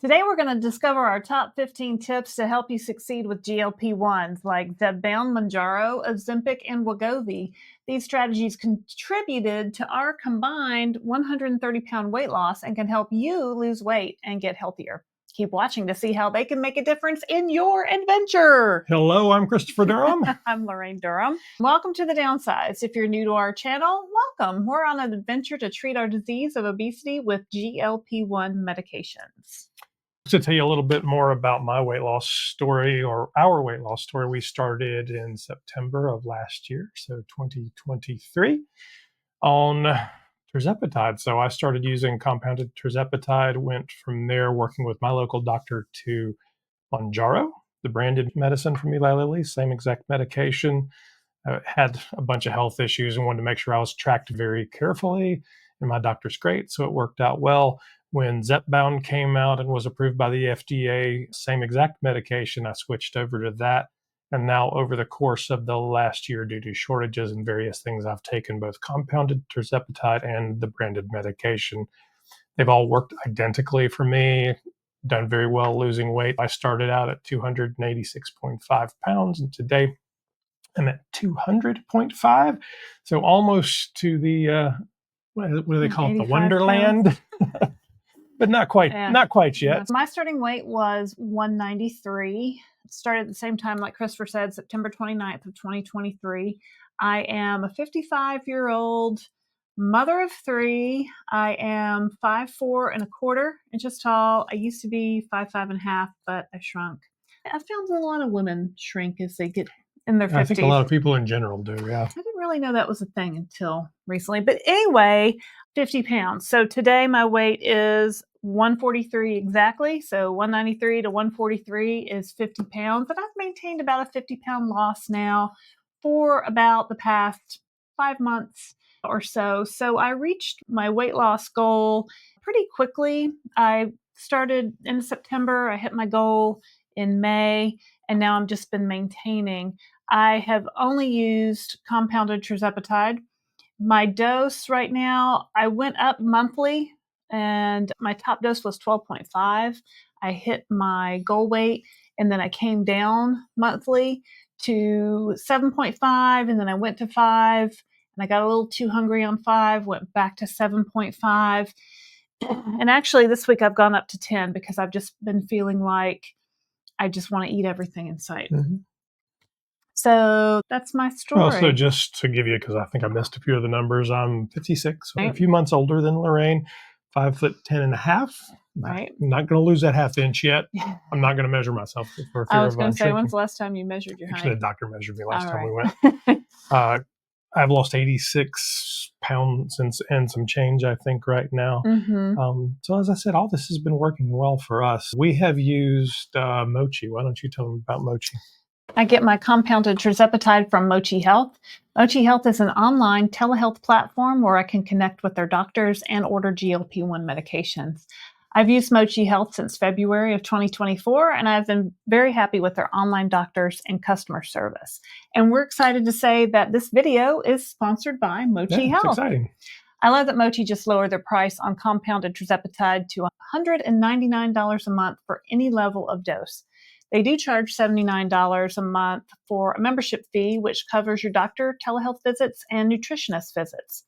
Today, we're going to discover our top 15 tips to help you succeed with GLP-1s like Zepbound, Mounjaro, Ozempic, and Wegovy. These strategies contributed to our combined 130-pound weight loss and can help you lose weight and get healthier. Keep watching to see how they can make a difference in your adventure. Hello, I'm Christopher Durham. I'm Lorraine Durham. Welcome to The Downsides. If you're new to our channel, welcome. We're on an adventure to treat our disease of obesity with GLP-1 medications. To tell you a little bit more about my weight loss story, or our weight loss story, we started in September of last year, so 2023, on tirzepatide. So I started using compounded tirzepatide, went from there working with my local doctor to Mounjaro, the branded medicine from Eli Lilly, same exact medication. I had a bunch of health issues and wanted to make sure I was tracked very carefully, and my doctor's great, so it worked out well. When Zepbound came out and was approved by the FDA, same exact medication, I switched over to that. And now over the course of the last year, due to shortages and various things, I've taken both compounded tirzepatide and the branded medication. They've all worked identically for me, done very well losing weight. I started out at 286.5 pounds, and today I'm at 200.5. So almost to the, what do they call it? The Wonderland. But not quite yet. My starting weight was 193. It started at the same time, like Christopher said, September 29th of 2023. I am a 55-year-old mother of three. I am 5'4¼ inches tall. I used to be 5'5½", but I shrunk. I found a lot of women shrink as they get in their 50s. I think a lot of people in general do, yeah. I didn't really know that was a thing until recently. But anyway, 50 pounds. So today my weight is 143 exactly. So 193 to 143 is 50 pounds. And I've maintained about a 50-pound loss now for about the past 5 months or so. So I reached my weight loss goal pretty quickly. I started in September. I hit my goal in May, and now I've just been maintaining. I have only used compounded tirzepatide. My dose right now, I went up monthly, and my top dose was 12.5. I hit my goal weight, and then I came down monthly to 7.5, and then I went to 5, and I got a little too hungry on 5, went back to 7.5. And actually this week I've gone up to 10 because I've just been feeling like I just want to eat everything in sight. Mm-hmm. So that's my story. Well, so just to give you, because I think I missed a few of the numbers, I'm 56, so a few months older than Lorraine, 5'10½". Right. I'm not going to lose that half inch yet. I'm not going to measure myself for fear I was going to say, when's the last time you measured your height? Actually, the doctor measured me last time we went. I've lost 86 pounds and some change, I think, right now. Mm-hmm. So as I said, all this has been working well for us. We have used Mochi. Why don't you tell them about Mochi? I get my compounded tirzepatide from Mochi Health. Mochi Health is an online telehealth platform where I can connect with their doctors and order GLP-1 medications. I've used Mochi Health since February of 2024, and I've been very happy with their online doctors and customer service. And we're excited to say that this video is sponsored by Mochi Health. It's exciting. I love that Mochi just lowered their price on compounded tirzepatide to $199 a month for any level of dose. They do charge $79 a month for a membership fee, which covers your doctor, telehealth visits, and nutritionist visits.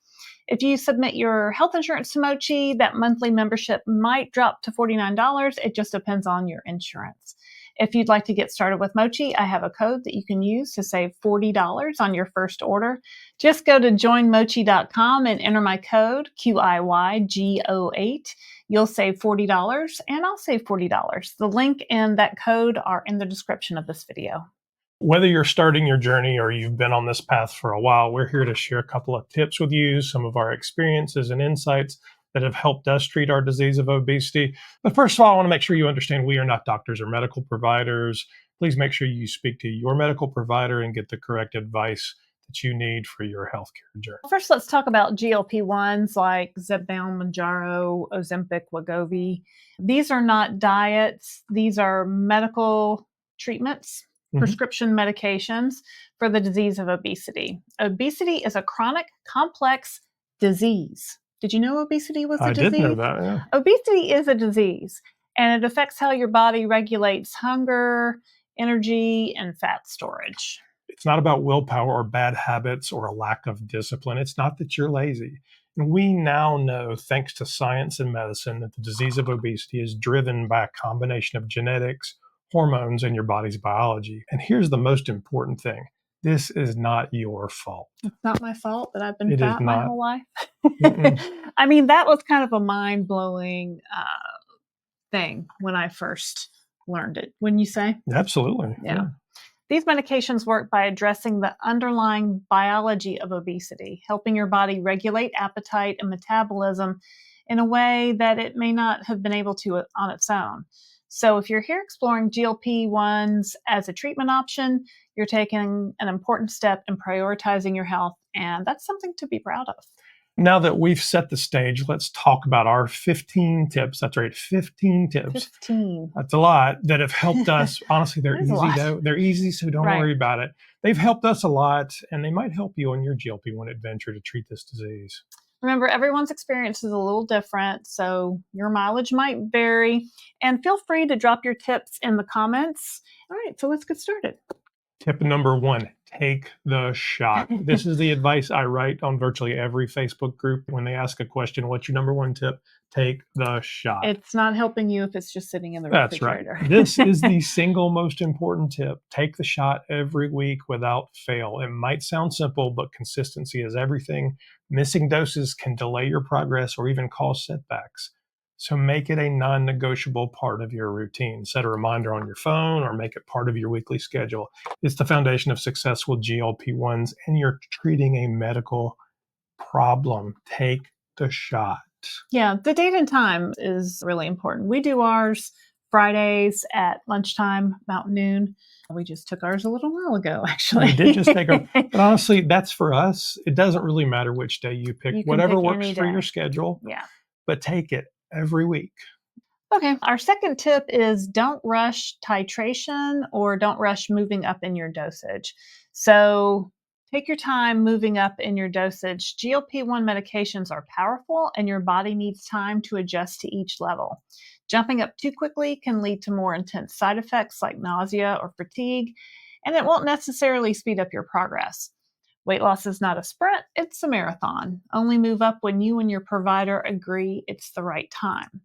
If you submit your health insurance to Mochi, that monthly membership might drop to $49. It just depends on your insurance. If you'd like to get started with Mochi, I have a code that you can use to save $40 on your first order. Just go to joinmochi.com and enter my code QIYGO8. You'll save $40 and I'll save $40. The link and that code are in the description of this video. Whether you're starting your journey or you've been on this path for a while, we're here to share a couple of tips with you, some of our experiences and insights that have helped us treat our disease of obesity. But first of all, I want to make sure you understand we are not doctors or medical providers. Please make sure you speak to your medical provider and get the correct advice that you need for your healthcare journey. First, let's talk about GLP-1s like Zepbound, Mounjaro, Ozempic, Wegovy. These are not diets. These are medical treatments, prescription medications for the disease of obesity. Obesity is a chronic, complex disease. Did you know obesity was a disease? I did know that, yeah. Obesity is a disease. and it affects how your body regulates hunger, energy, and fat storage. It's not about willpower or bad habits or a lack of discipline. It's not that you're lazy. And we now know, thanks to science and medicine, that the disease of obesity is driven by a combination of genetics, hormones, and your body's biology. And here's the most important thing. This is not your fault. It's not my fault that I've been It is fat my not. whole life. Mm-mm. I mean, that was kind of a mind-blowing thing when I first learned it. Wouldn't you say? Absolutely. Yeah. These medications work by addressing the underlying biology of obesity, helping your body regulate appetite and metabolism in a way that it may not have been able to on its own. So if you're here exploring GLP-1s as a treatment option, you're taking an important step in prioritizing your health, and that's something to be proud of. Now that we've set the stage, let's talk about our 15 tips. That's right, 15 tips. 15. That's a lot that have helped us. Honestly, they're easy though. They're easy, so don't worry about it. They've helped us a lot, and they might help you on your GLP-1 adventure to treat this disease. Remember, everyone's experience is a little different, so your mileage might vary. And feel free to drop your tips in the comments. All right, so let's get started. Tip number 1, take the shot. This is the advice I write on virtually every Facebook group. When they ask a question, what's your number 1 tip? Take the shot. It's not helping you if it's just sitting in the refrigerator. That's right. This is the single most important tip. Take the shot every week without fail. It might sound simple, but consistency is everything. Missing doses can delay your progress or even cause setbacks. So make it a non-negotiable part of your routine. Set a reminder on your phone or make it part of your weekly schedule. It's the foundation of successful GLP-1s, and you're treating a medical problem. Take the shot. Yeah, the date and time is really important. We do ours Fridays at lunchtime, about noon. We just took ours a little while ago, actually. We did just take our, but honestly, that's for us. It doesn't really matter which day you pick. Whatever works for your schedule. Yeah. But take it every week. Okay. Our second tip is don't rush titration or don't rush moving up in your dosage. So take your time moving up in your dosage. GLP-1 medications are powerful and your body needs time to adjust to each level. Jumping up too quickly can lead to more intense side effects like nausea or fatigue, and it won't necessarily speed up your progress. Weight loss is not a sprint, it's a marathon. Only move up when you and your provider agree it's the right time.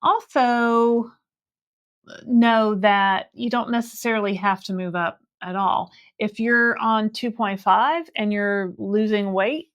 Also, know that you don't necessarily have to move up at all. If you're on 2.5 and you're losing weight,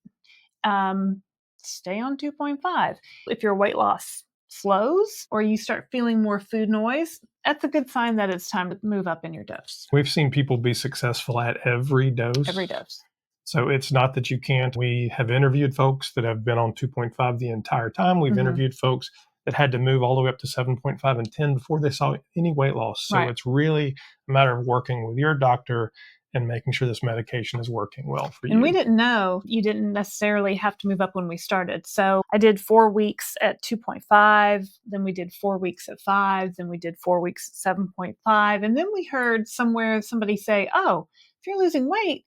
stay on 2.5. If your weight loss slows or you start feeling more food noise, that's a good sign that it's time to move up in your dose. We've seen people be successful at every dose. Every dose. So it's not that you can't. We have interviewed folks that have been on 2.5 the entire time. We've interviewed folks that had to move all the way up to 7.5 and 10 before they saw any weight loss. So it's really a matter of working with your doctor and making sure this medication is working well for you. And we didn't know you didn't necessarily have to move up when we started. So I did 4 weeks at 2.5, then we did 4 weeks at 5, then we did 4 weeks at 7.5. And then we heard somewhere somebody say, oh, if you're losing weight,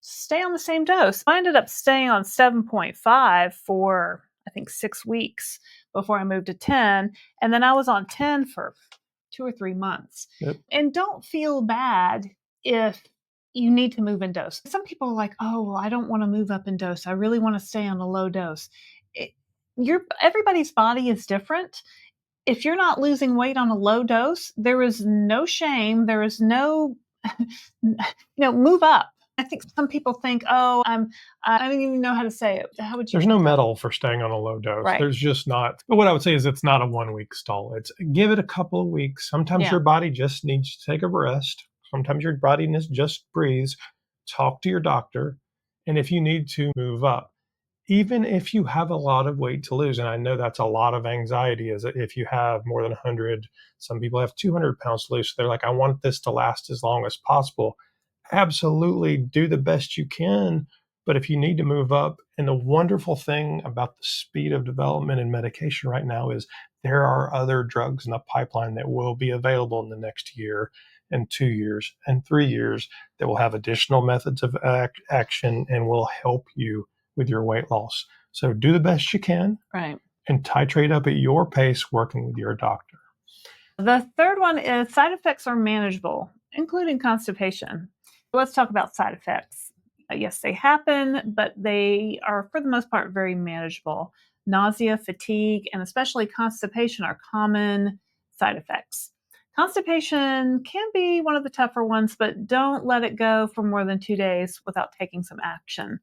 stay on the same dose. I ended up staying on 7.5 for, I think, 6 weeks before I moved to 10. And then I was on 10 for 2 or 3 months. And don't feel bad if you need to move in dose. Some people are like, oh, well, I don't want to move up in dose. I really want to stay on a low dose. Everybody's body is different. If you're not losing weight on a low dose, there is no shame. There is no, move up. I think some people think, oh, I don't even know how to say it. How would you? There's no medal for staying on a low dose. Right. There's just not. But what I would say is it's not a 1 week stall. It's give it a couple of weeks. Sometimes your body just needs to take a rest. Sometimes your body needs just breathe. Talk to your doctor. And if you need to move up, even if you have a lot of weight to lose, and I know that's a lot of anxiety, is that if you have more than 100, some people have 200 pounds to lose. So they're like, I want this to last as long as possible. Absolutely do the best you can. But if you need to move up, and the wonderful thing about the speed of development in medication right now is there are other drugs in the pipeline that will be available in the next year and 2 years and 3 years that will have additional methods of action and will help you with your weight loss. So do the best you can. Right. And titrate up at your pace working with your doctor. The third one is side effects are manageable, including constipation. Let's talk about side effects. Yes, they happen, but they are, for the most part, very manageable. Nausea, fatigue, and especially constipation are common side effects. Constipation can be one of the tougher ones, but don't let it go for more than 2 days without taking some action.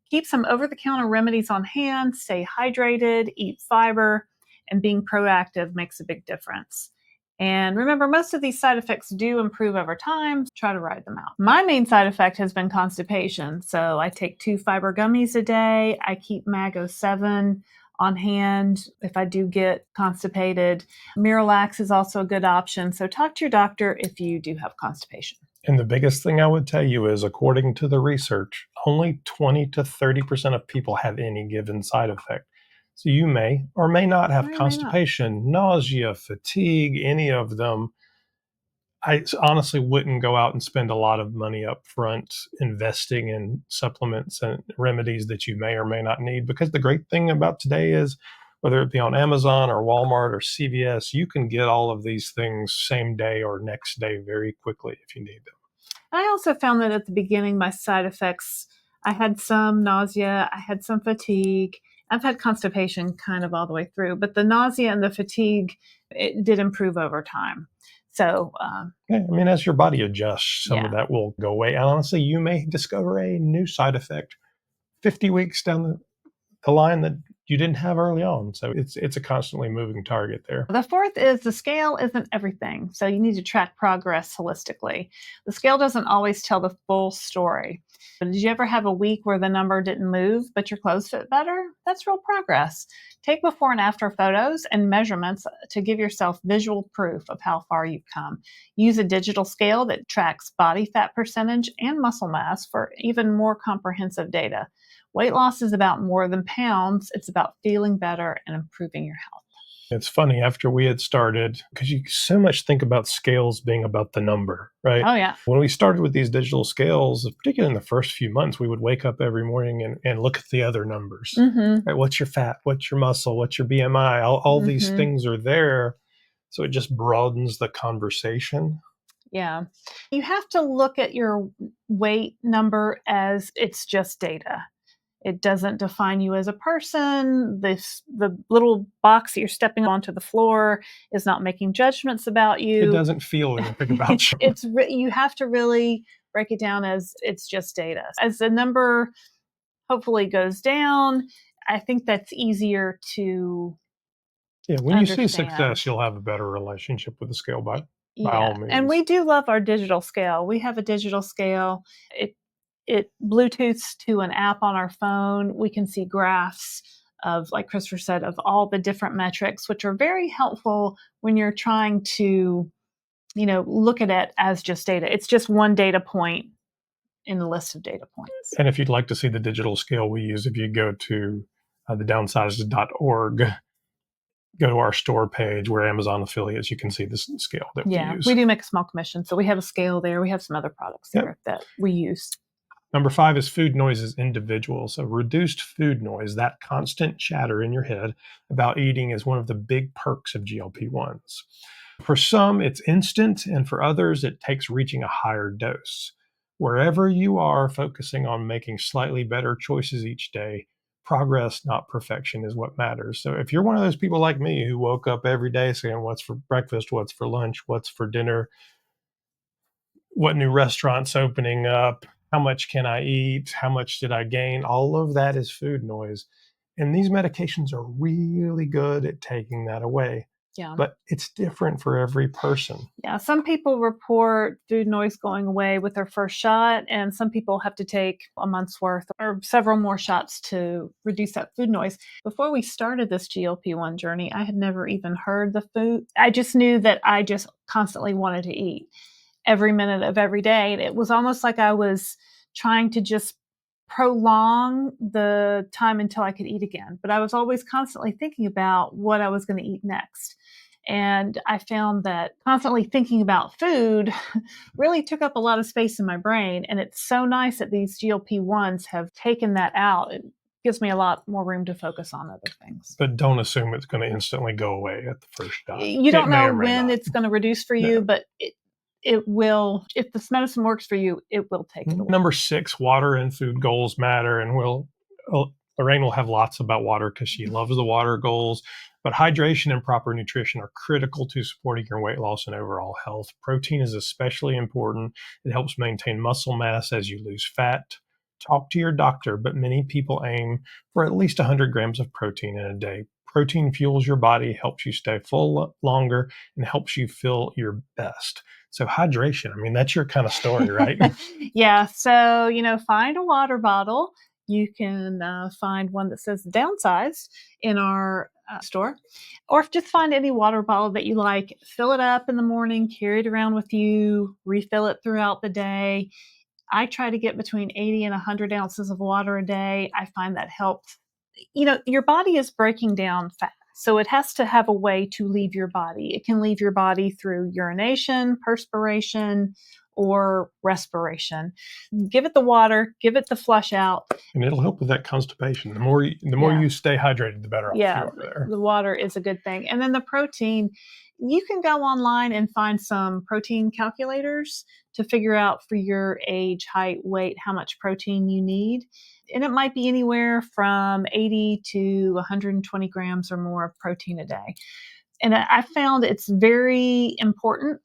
Keep some over the counter remedies on hand, stay hydrated, eat fiber, and being proactive makes a big difference. And remember, most of these side effects do improve over time. Try to ride them out. My main side effect has been constipation. So I take 2 fiber gummies a day. I keep Mago 7 on hand if I do get constipated. Miralax is also a good option. So talk to your doctor if you do have constipation. And the biggest thing I would tell you is, according to the research, only 20 to 30% of people have any given side effect. So you may or may not have constipation, nausea, fatigue, any of them. I honestly wouldn't go out and spend a lot of money up front investing in supplements and remedies that you may or may not need, because the great thing about today is, whether it be on Amazon or Walmart or CVS, you can get all of these things same day or next day very quickly if you need them. I also found that at the beginning, my side effects, I had some nausea, I had some fatigue. I've had constipation kind of all the way through, but the nausea and the fatigue, it did improve over time. So, yeah, I mean, as your body adjusts, some of that will go away. And honestly, you may discover a new side effect 50 weeks down the line that you didn't have early on. So it's a constantly moving target there. The fourth is the scale isn't everything. So you need to track progress holistically. The scale doesn't always tell the full story. But did you ever have a week where the number didn't move, but your clothes fit better? That's real progress. Take before and after photos and measurements to give yourself visual proof of how far you've come. Use a digital scale that tracks body fat percentage and muscle mass for even more comprehensive data. Weight loss is about more than pounds. It's about feeling better and improving your health. It's funny, after we had started, because you so much think about scales being about the number, right? Oh, yeah. When we started with these digital scales, particularly in the first few months, we would wake up every morning and look at the other numbers. Mm-hmm. Right? What's your fat? What's your muscle? What's your BMI? All these things are there. So it just broadens the conversation. Yeah. You have to look at your weight number as it's just data. It doesn't define you as a person. The little box that you're stepping onto the floor is not making judgments about you. It doesn't feel anything about you. You have to really break it down as it's just data. As the number hopefully goes down, I think that's easier to when understand. You see success, you'll have a better relationship with the scale by all means. And we do love our digital scale. We have a digital scale. It Bluetooths to an app on our phone. We can see graphs of, like Christopher said, of all the different metrics, which are very helpful when you're trying to, look at it as just data. It's just one data point in the list of data points. And if you'd like to see the digital scale we use, if you go to thedownsizes.org, go to our store page, we're Amazon affiliates, you can see this scale that we use. We do make a small commission. So we have a scale there. We have some other products there that we use. Number 5 is food noise is individual. So reduced food noise, that constant chatter in your head about eating, is one of the big perks of GLP-1s. For some, it's instant, and for others, it takes reaching a higher dose. Wherever you are focusing on making slightly better choices each day, progress, not perfection, is what matters. So if you're one of those people like me who woke up every day saying, what's for breakfast, what's for lunch, what's for dinner, what new restaurant's opening up, how much can I eat, how much did I gain, all of that is food noise. And these medications are really good at taking that away. Yeah. But it's different for every person. Yeah. Some people report food noise going away with their first shot, and some people have to take a month's worth or several more shots to reduce that food noise. Before we started this GLP-1 journey, I had never even heard the food. I just knew that I just constantly wanted to eat every minute of every day. And it was almost like I was trying to just prolong the time until I could eat again. But I was always constantly thinking about what I was going to eat next. And I found that constantly thinking about food really took up a lot of space in my brain. And it's so nice that these GLP-1s have taken that out. It gives me a lot more room to focus on other things. But don't assume it's going to instantly go away at the first shot. You don't know when not. it's going to reduce for you, but it will. If this medicine works for you, it will take it away. Number 6, water and food goals matter. And Lorraine will have lots about water because she loves the water goals. But hydration and proper nutrition are critical to supporting your weight loss and overall health. Protein is especially important. It helps maintain muscle mass as you lose fat. Talk to your doctor, but many people aim for at least 100 grams of protein in a day. Protein fuels your body, helps you stay full longer, and helps you feel your best. So hydration, I mean, that's your kind of story, right? Yeah. So, find a water bottle. You can find one that says downsized in our store, or just find any water bottle that you like. Fill it up in the morning, carry it around with you, refill it throughout the day. I try to get between 80 and 100 ounces of water a day. I find that helps. Your body is breaking down fat, so it has to have a way to leave your body. It can leave your body through urination, perspiration, or respiration. Give it the water, give it the flush out. And it'll help with that constipation. The more you stay hydrated, the better off you are there. The water is a good thing. And then the protein, you can go online and find some protein calculators to figure out for your age, height, weight, how much protein you need. And it might be anywhere from 80 to 120 grams or more of protein a day. And I found it's very important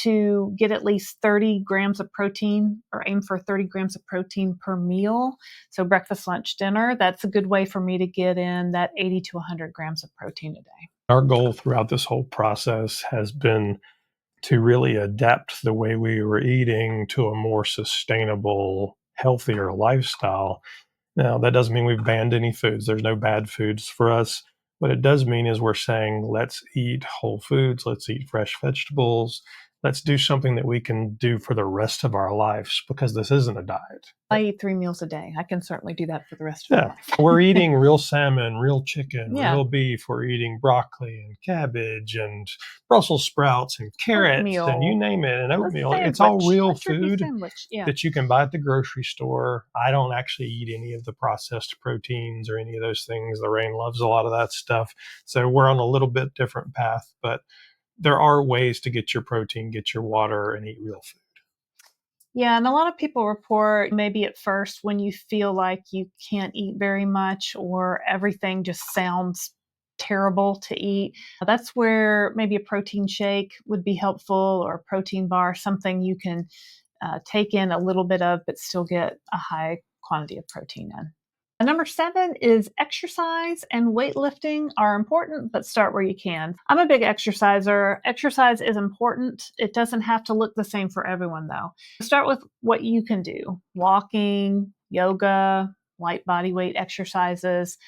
to get at least 30 grams of protein, or aim for 30 grams of protein per meal. So breakfast, lunch, dinner, that's a good way for me to get in that 80 to 100 grams of protein a day. Our goal throughout this whole process has been to really adapt the way we were eating to a more sustainable, healthier lifestyle. Now, that doesn't mean we've banned any foods. There's no bad foods for us. What it does mean is we're saying, let's eat whole foods, let's eat fresh vegetables, let's do something that we can do for the rest of our lives, because this isn't a diet. I eat 3 meals a day. I can certainly do that for the rest of my life. We're eating real salmon, real chicken, real beef. We're eating broccoli and cabbage and Brussels sprouts and carrots oatmeal, and you name it, and oatmeal. It's all real food that you can buy at the grocery store. I don't actually eat any of the processed proteins or any of those things. Lorraine loves a lot of that stuff. So we're on a little bit different path, but there are ways to get your protein, get your water, and eat real food. Yeah, and a lot of people report maybe at first when you feel like you can't eat very much or everything just sounds terrible to eat. That's where maybe a protein shake would be helpful, or a protein bar, something you can take in a little bit of but still get a high quantity of protein in. Number 7 is exercise and weightlifting are important, but start where you can. I'm a big exerciser. Exercise is important. It doesn't have to look the same for everyone, though. Start with what you can do. Walking, yoga, light body weight exercises.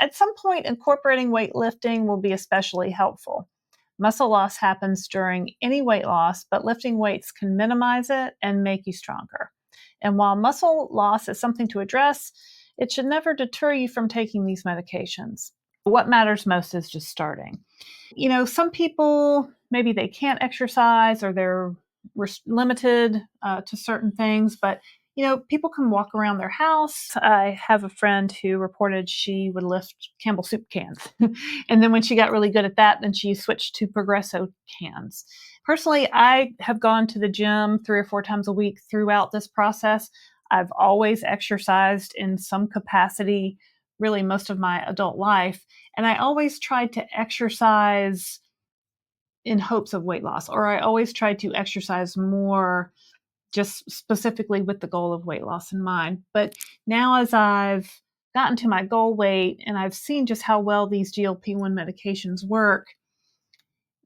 At some point, incorporating weightlifting will be especially helpful. Muscle loss happens during any weight loss, but lifting weights can minimize it and make you stronger. And while muscle loss is something to address, it should never deter you from taking these medications. What matters most is just starting. Some people, maybe they can't exercise or they're limited to certain things, but people can walk around their house. I have a friend who reported she would lift Campbell soup cans. And then when she got really good at that, then she switched to Progresso cans. Personally, I have gone to the gym 3 or 4 times a week throughout this process. I've always exercised in some capacity, really most of my adult life. And I always tried to exercise in hopes of weight loss, or I always tried to exercise more just specifically with the goal of weight loss in mind. But now as I've gotten to my goal weight and I've seen just how well these GLP-1 medications work,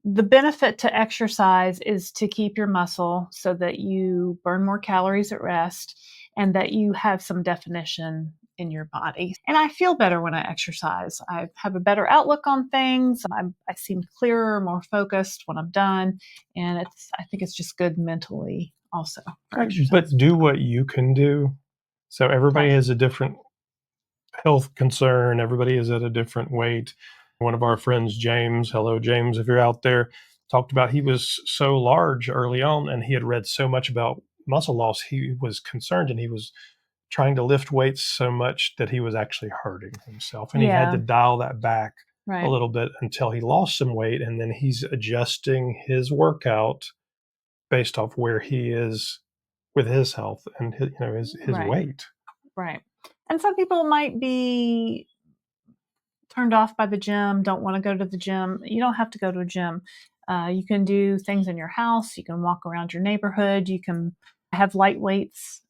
the benefit to exercise is to keep your muscle so that you burn more calories at rest and that you have some definition in your body. And I feel better when I exercise. I have a better outlook on things. I seem clearer, more focused when I'm done. And I think it's just good mentally also. But do what you can do. So everybody has a different health concern. Everybody is at a different weight. One of our friends, James, hello, James, if you're out there, talked about he was so large early on and he had read so much about muscle loss. He was concerned and he was trying to lift weights so much that he was actually hurting himself. And he had to dial that back a little bit until he lost some weight. And then he's adjusting his workout based off where he is with his health and his weight. Right. And some people might be turned off by the gym, don't want to go to the gym. You don't have to go to a gym. You can do things in your house. You can walk around your neighborhood. You can have light weights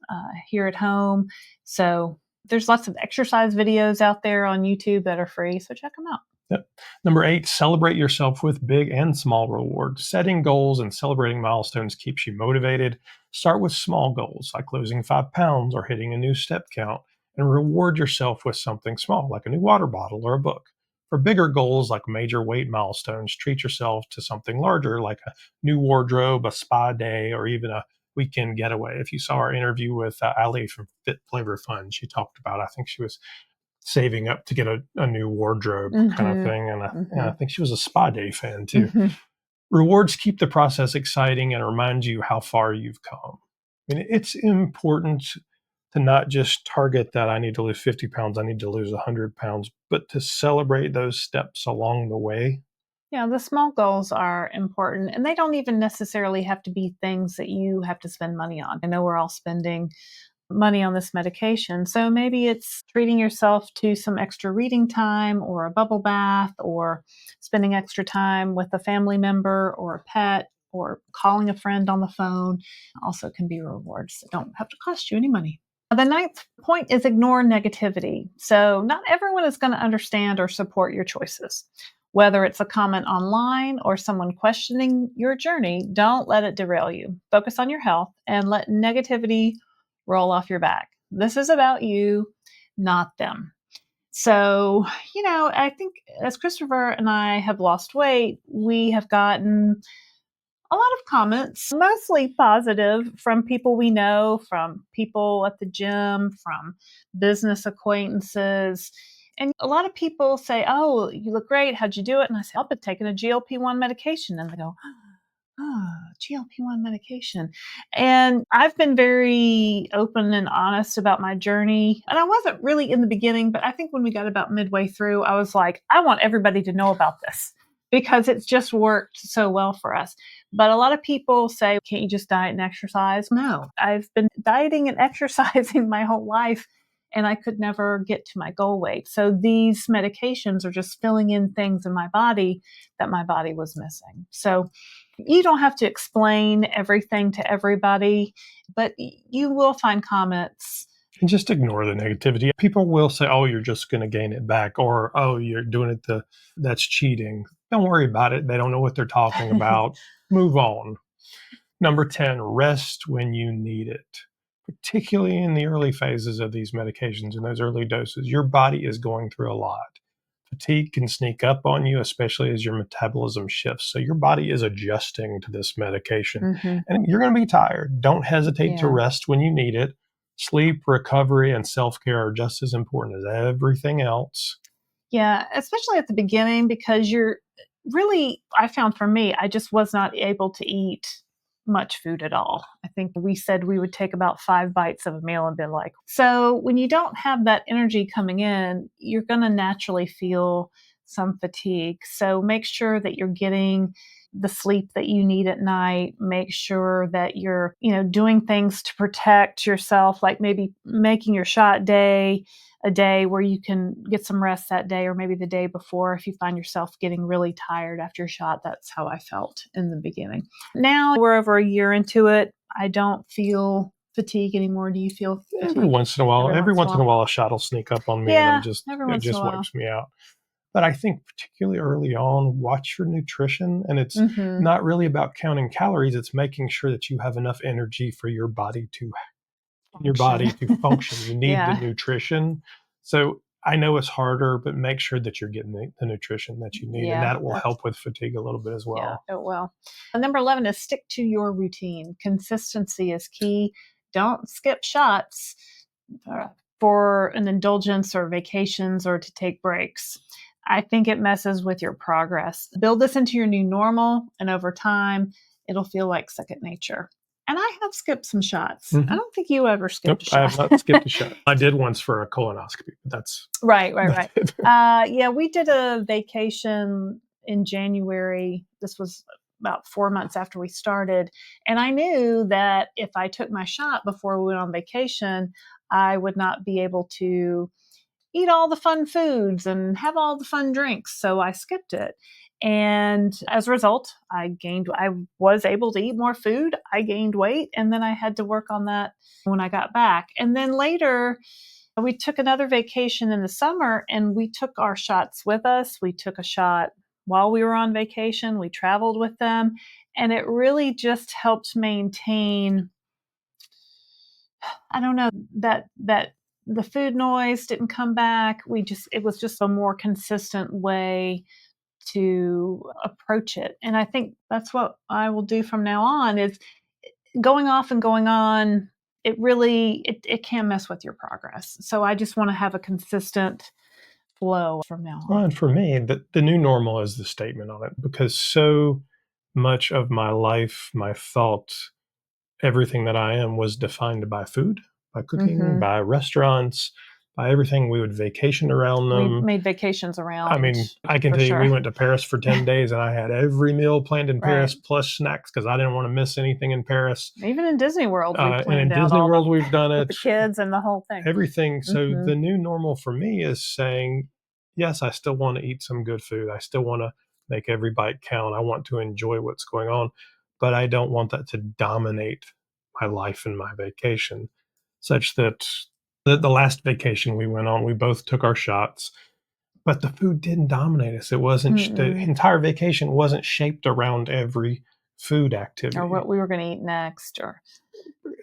here at home. So there's lots of exercise videos out there on YouTube that are free. So check them out. Yep. Number 8, celebrate yourself with big and small rewards. Setting goals and celebrating milestones keeps you motivated. Start with small goals like losing 5 pounds or hitting a new step count, and reward yourself with something small like a new water bottle or a book. For bigger goals like major weight milestones, treat yourself to something larger like a new wardrobe, a spa day, or even a weekend getaway. If you saw our interview with Ali from Fit Flavor Fun, she talked about, I think she was saving up to get a new wardrobe kind of thing. And I think she was a spa day fan too. Rewards keep the process exciting and remind you how far you've come. I mean, it's important to not just target that I need to lose 50 pounds, I need to lose 100 pounds, but to celebrate those steps along the way. Yeah, the small goals are important, and they don't even necessarily have to be things that you have to spend money on. I know we're all spending money on this medication. So maybe it's treating yourself to some extra reading time or a bubble bath or spending extra time with a family member or a pet or calling a friend on the phone. Also can be rewards that don't have to cost you any money. The 9th point is ignore negativity. So not everyone is going to understand or support your choices. Whether it's a comment online or someone questioning your journey, don't let it derail you. Focus on your health and let negativity roll off your back. This is about you, not them. So, I think as Christopher and I have lost weight, we have gotten a lot of comments, mostly positive, from people we know, from people at the gym, from business acquaintances. And a lot of people say, "Oh, you look great. How'd you do it?" And I say, "I've been taking a GLP-1 medication." And they go, "Oh, GLP-1 medication." And I've been very open and honest about my journey. And I wasn't really in the beginning, but I think when we got about midway through, I was like, I want everybody to know about this because it's just worked so well for us. But a lot of people say, can't you just diet and exercise? No, I've been dieting and exercising my whole life, and I could never get to my goal weight. So these medications are just filling in things in my body that my body was missing. So you don't have to explain everything to everybody, but you will find comments. And just ignore the negativity. People will say, "Oh, you're just going to gain it back," or, "Oh, you're doing it that's cheating." Don't worry about it. They don't know what they're talking about. Move on. Number 10, rest when you need it. Particularly in the early phases of these medications, in those early doses, your body is going through a lot. Fatigue can sneak up on you, especially as your metabolism shifts. So your body is adjusting to this medication, and you're going to be tired. Don't hesitate to rest when you need it. Sleep, recovery, and self-care are just as important as everything else. Yeah, especially at the beginning, because I found for me, I just was not able to eat much food at all. I think we said we would take about 5 bites of a meal and be like, so when you don't have that energy coming in, you're going to naturally feel some fatigue. So make sure that you're getting the sleep that you need at night. Make sure that you're, doing things to protect yourself, like maybe making your shot day a day where you can get some rest that day, or maybe the day before if you find yourself getting really tired after your shot. That's how I felt in the beginning. Now we're over a year into it. I don't feel fatigue anymore. Do you feel fatigue? Every once in a while, a shot will sneak up on me, and it just wipes me out. But I think particularly early on, watch your nutrition. And it's not really about counting calories. It's making sure that you have enough energy for your body to function. You need the nutrition. So I know it's harder, but make sure that you're getting the nutrition that you need. And that will help with fatigue a little bit as well. Yeah, it will. Number 11 is stick to your routine. Consistency is key. Don't skip shots for an indulgence or vacations or to take breaks. I think it messes with your progress. Build this into your new normal, and over time, it'll feel like second nature. And I have skipped some shots. Mhm. I don't think you ever Nope, skipped a I have shot. not skipped a shot. I did once for a colonoscopy, but that's Right. that's it. Yeah, we did a vacation in January. This was about 4 months after we started. And I knew that if I took my shot before we went on vacation, I would not be able to eat all the fun foods and have all the fun drinks. So I skipped it. And as a result, I was able to eat more food. I gained weight. And then I had to work on that when I got back. And then later, we took another vacation in the summer and we took our shots with us. We took a shot while we were on vacation. We traveled with them. And it really just helped maintain, I don't know, that the food noise didn't come back. It was just a more consistent way to approach it. And I think that's what I will do from now on is going off and going on. It can mess with your progress. So I just want to have a consistent flow from now Well, on. and for me, the new normal is the statement on it because so much of my life, my thought, everything that I am was defined by food, by cooking, by restaurants, by everything. We would vacation around We them. made vacations I around. mean, I can for tell you, we sure. went to Paris for 10 days and I had every meal planned in Paris Right. plus snacks because I didn't want to miss anything in Paris. Even in Disney World, we And in planned out Disney all World, we've done with the it. kids and the whole thing. Everything. So Mhm. the new normal for me is saying, yes, I still want to eat some good food. I still want to make every bite count. I want to enjoy what's going on, but I don't want that to dominate my life and my vacation, such that the last vacation we went on, we both took our shots, but the food didn't dominate us. It wasn't the Mm-mm. entire vacation wasn't shaped around every food activity. Or what we were going to eat next, or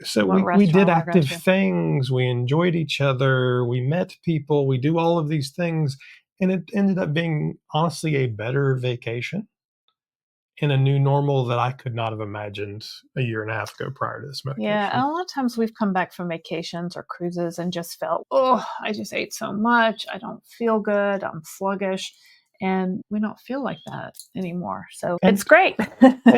So what we did restaurant we were going active to. things. We enjoyed each other. We met people. We do all of these things. And it ended up being honestly a better vacation in a new normal that I could not have imagined a year and a half ago prior to this medication. Yeah, and a lot of times we've come back from vacations or cruises and just felt, oh, I just ate so much. I don't feel good. I'm sluggish. And we don't feel like that anymore. So And it's great.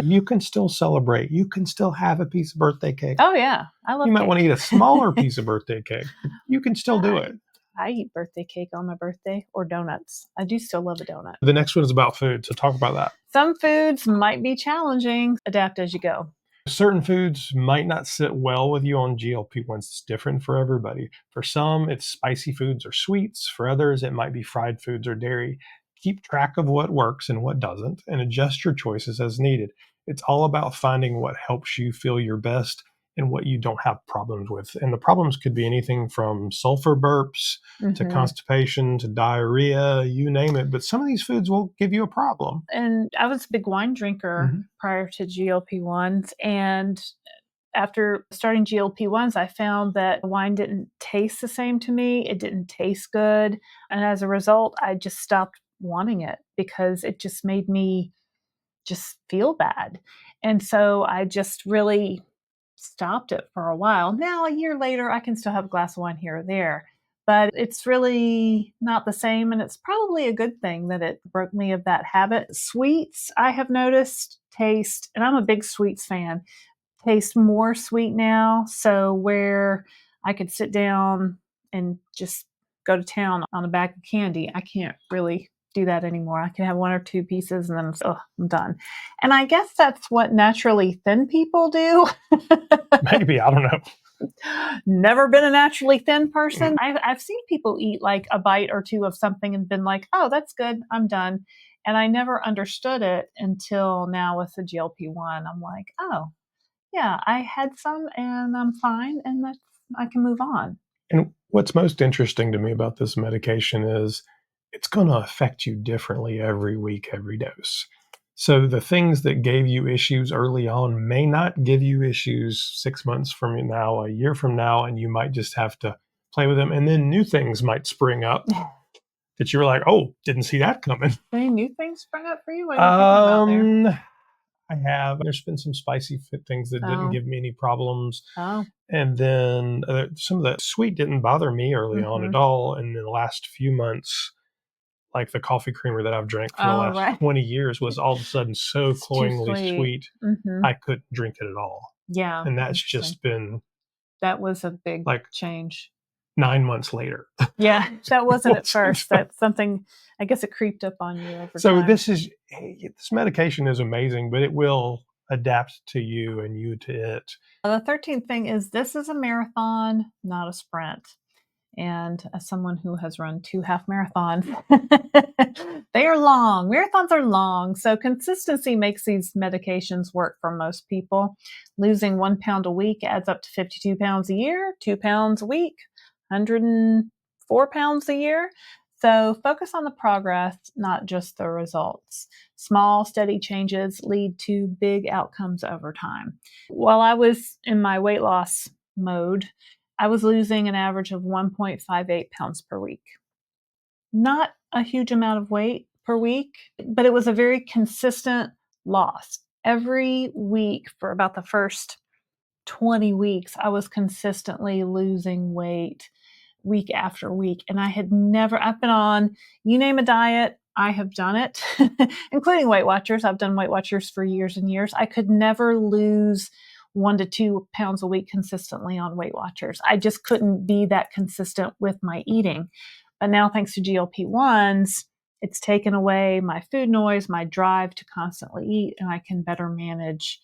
you can still celebrate. You can still have a piece of birthday cake. Oh, yeah. I love You might cake. want to eat a smaller piece of birthday cake. But you can still do it. I eat birthday cake on my birthday or donuts. I do still love a donut. The next one is about food. So talk about that. Some foods might be challenging. Adapt as you go. Certain foods might not sit well with you on GLP-1s. It's different for everybody. For some, it's spicy foods or sweets. For others, it might be fried foods or dairy. Keep track of what works and what doesn't and adjust your choices as needed. It's all about finding what helps you feel your best and what you don't have problems with. And the problems could be anything from sulfur burps to constipation to diarrhea, you name it. But some of these foods will give you a problem. And I was a big wine drinker prior to GLP-1s. And after starting GLP-1s, I found that wine didn't taste the same to me. It didn't taste good. And as a result, I just stopped wanting it because it just made me just feel bad. And so I just really stopped it for a while. Now, a year later, I can still have a glass of wine here or there, but it's really not the same. And it's probably a good thing that it broke me of that habit. Sweets, I have noticed taste, and I'm a big sweets fan, taste more sweet now. So where I could sit down and just go to town on a bag of candy, I can't really do that anymore. I can have one or two pieces and then I'm done. And I guess that's what naturally thin people do. Maybe, I don't know. Never been a naturally thin person. I've seen people eat like a bite or two of something and been like, oh, that's good. I'm done. And I never understood it until now with the GLP-1. I'm like, oh, yeah, I had some and I'm fine and I can move on. And what's most interesting to me about this medication is it's going to affect you differently every week, every dose. So the things that gave you issues early on may not give you issues 6 months from now, a year from now, and you might just have to play with them. And then new things might spring up that you were like, oh, didn't see that coming. Any new things sprung up for you? What are you thinking about there? I have. There's been some spicy things that didn't give me any problems. Oh. And then some of the sweet didn't bother me early on at all. And in the last few months, like the coffee creamer that I've drank for the last 20 years was all of a sudden so cloyingly sweet, I couldn't drink it at all. Yeah. And that's Interesting. just been That was a big like change. 9 months later. Yeah, that wasn't at first. That's something, I guess it creeped up on you over So time. this medication is amazing, but it will adapt to you and you to it. The 13th thing is this is a marathon, not a sprint. And as someone who has run 2 half marathons, they are long. Marathons are long. So consistency makes these medications work for most people. Losing 1 pound a week adds up to 52 pounds a year, 2 pounds a week, 104 pounds a year. So focus on the progress, not just the results. Small, steady changes lead to big outcomes over time. While I was in my weight loss mode, I was losing an average of 1.58 pounds per week. Not a huge amount of weight per week, but it was a very consistent loss. Every week for about the first 20 weeks, I was consistently losing weight week after week. And I've been on, you name a diet, I have done it, including Weight Watchers. I've done Weight Watchers for years and years. I could never lose 1 to 2 pounds a week consistently on Weight Watchers. I just couldn't be that consistent with my eating. But now, thanks to GLP-1s, it's taken away my food noise, my drive to constantly eat, and I can better manage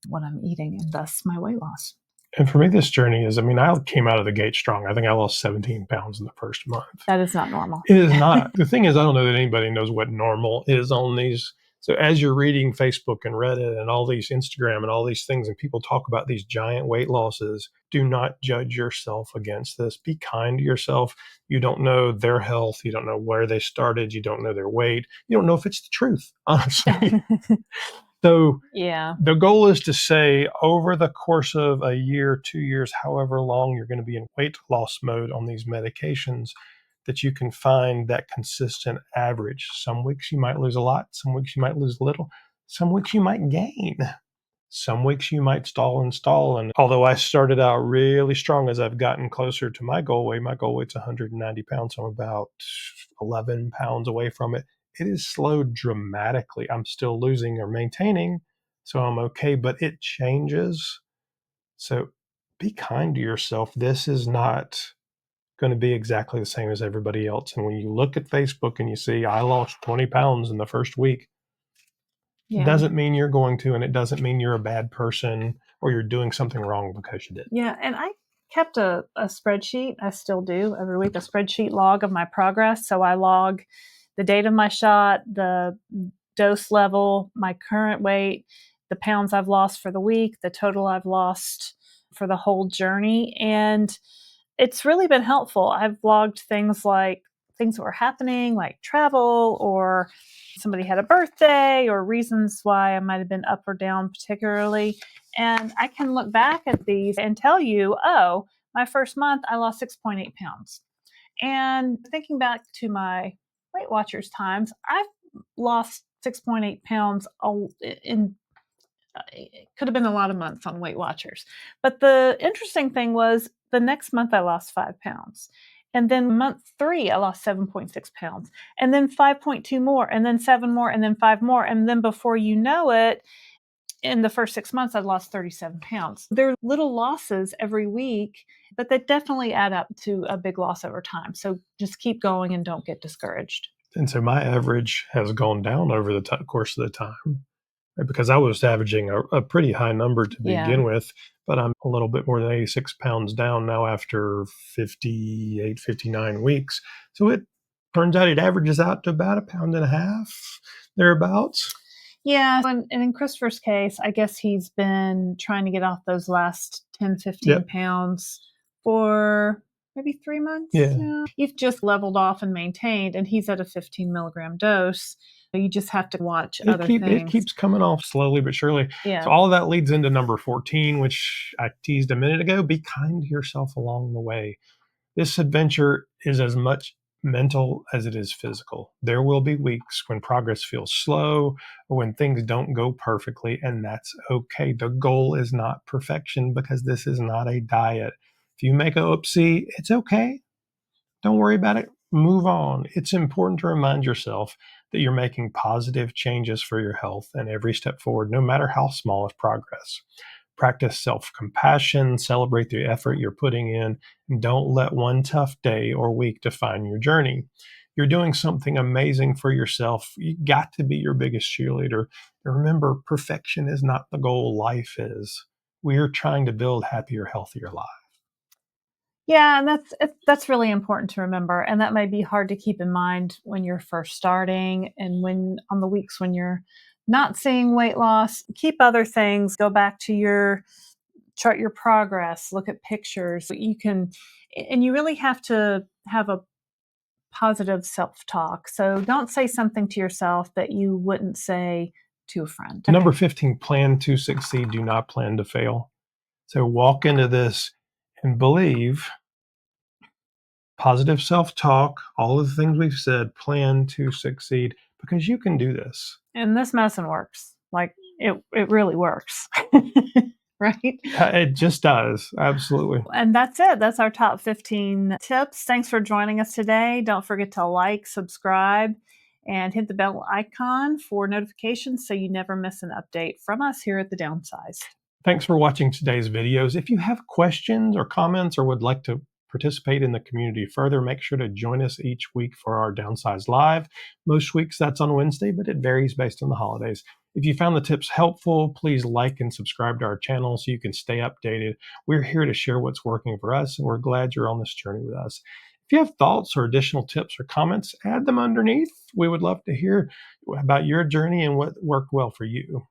what I'm eating and thus my weight loss. And for me, this journey is, I came out of the gate strong. I think I lost 17 pounds in the first month. That is not normal. It is not. The thing is, I don't know that anybody knows what normal is on these. So as you're reading Facebook and Reddit and all these Instagram and all these things, and people talk about these giant weight losses, do not judge yourself against this. Be kind to yourself. You don't know their health. You don't know where they started. You don't know their weight. You don't know if it's the truth, honestly. So Yeah. the goal is to say over the course of a year, 2 years, however long you're going to be in weight loss mode on these medications, that you can find that consistent average. Some weeks you might lose a lot. Some weeks you might lose little. Some weeks you might gain. Some weeks you might stall and stall. And although I started out really strong, as I've gotten closer to my goal weight's 190 pounds. So I'm about 11 pounds away from it. It is slowed dramatically. I'm still losing or maintaining, so I'm okay, but it changes. So be kind to yourself. This is not going to be exactly the same as everybody else. And when you look at Facebook and you see, I lost 20 pounds in the first week, Yeah. it doesn't mean you're going to, and it doesn't mean you're a bad person or you're doing something wrong because you did. Yeah. And I kept a spreadsheet. I still do every week, a spreadsheet log of my progress. So I log the date of my shot, the dose level, my current weight, the pounds I've lost for the week, the total I've lost for the whole journey. And it's really been helpful. I've logged things like things that were happening, like travel, or somebody had a birthday, or reasons why I might have been up or down particularly. And I can look back at these and tell you, oh, my first month, I lost 6.8 pounds. And thinking back to my Weight Watchers times, I've lost 6.8 pounds in it could have been a lot of months on Weight Watchers. But the interesting thing was the next month I lost 5 pounds. And then month 3, I lost 7.6 pounds. And then 5.2 more, and then 7 more, and then 5 more. And then before you know it, in the first 6 months, I'd lost 37 pounds. There are little losses every week, but they definitely add up to a big loss over time. So just keep going and don't get discouraged. And so my average has gone down over the course of the time, because I was averaging a pretty high number to begin with, but I'm a little bit more than 86 pounds down now after 58, 59 weeks. So it turns out it averages out to about 1.5 pounds, thereabouts. Yeah. And in Christopher's case, I guess he's been trying to get off those last 10, 15 pounds for maybe 3 months now. You've just leveled off and maintained, and he's at a 15 milligram dose. You just have to watch other things. It keeps coming off slowly but surely. Yeah. So all of that leads into number 14, which I teased a minute ago. Be kind to yourself along the way. This adventure is as much mental as it is physical. There will be weeks when progress feels slow or when things don't go perfectly, and that's okay. The goal is not perfection, because this is not a diet. If you make a oopsie, it's okay. Don't worry about it. Move on. It's important to remind yourself that you're making positive changes for your health, and every step forward, no matter how small, is progress. Practice self-compassion, celebrate the effort you're putting in, and don't let one tough day or week define your journey. You're doing something amazing for yourself. You got to be your biggest cheerleader. And remember, perfection is not the goal, life is. We're trying to build happier, healthier lives. Yeah, and that's really important to remember, and that may be hard to keep in mind when you're first starting and when on the weeks when you're not seeing weight loss. Keep other things, go back to your chart your progress, look at pictures. You can, and you really have to have a positive self-talk. So don't say something to yourself that you wouldn't say to a friend. Number 15, plan to succeed, do not plan to fail. So walk into this and believe, positive self-talk, all of the things we've said, plan to succeed, because you can do this. And this medicine works. Like it really works. Right? It just does. Absolutely. And that's it. That's our top 15 tips. Thanks for joining us today. Don't forget to like, subscribe, and hit the bell icon for notifications so you never miss an update from us here at The Downsized. Thanks for watching today's videos. If you have questions or comments or would like to participate in the community further, make sure to join us each week for our Downsize Live. Most weeks that's on Wednesday, but it varies based on the holidays. If you found the tips helpful, please like and subscribe to our channel so you can stay updated. We're here to share what's working for us, and we're glad you're on this journey with us. If you have thoughts or additional tips or comments, add them underneath. We would love to hear about your journey and what worked well for you.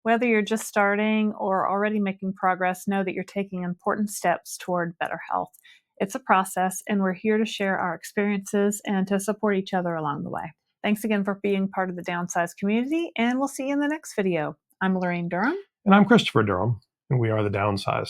Whether you're just starting or already making progress, know that you're taking important steps toward better health. It's a process, and we're here to share our experiences and to support each other along the way. Thanks again for being part of the Downsize community, and we'll see you in the next video. I'm Lorraine Durham. And I'm Christopher Durham, and we are The Downsized.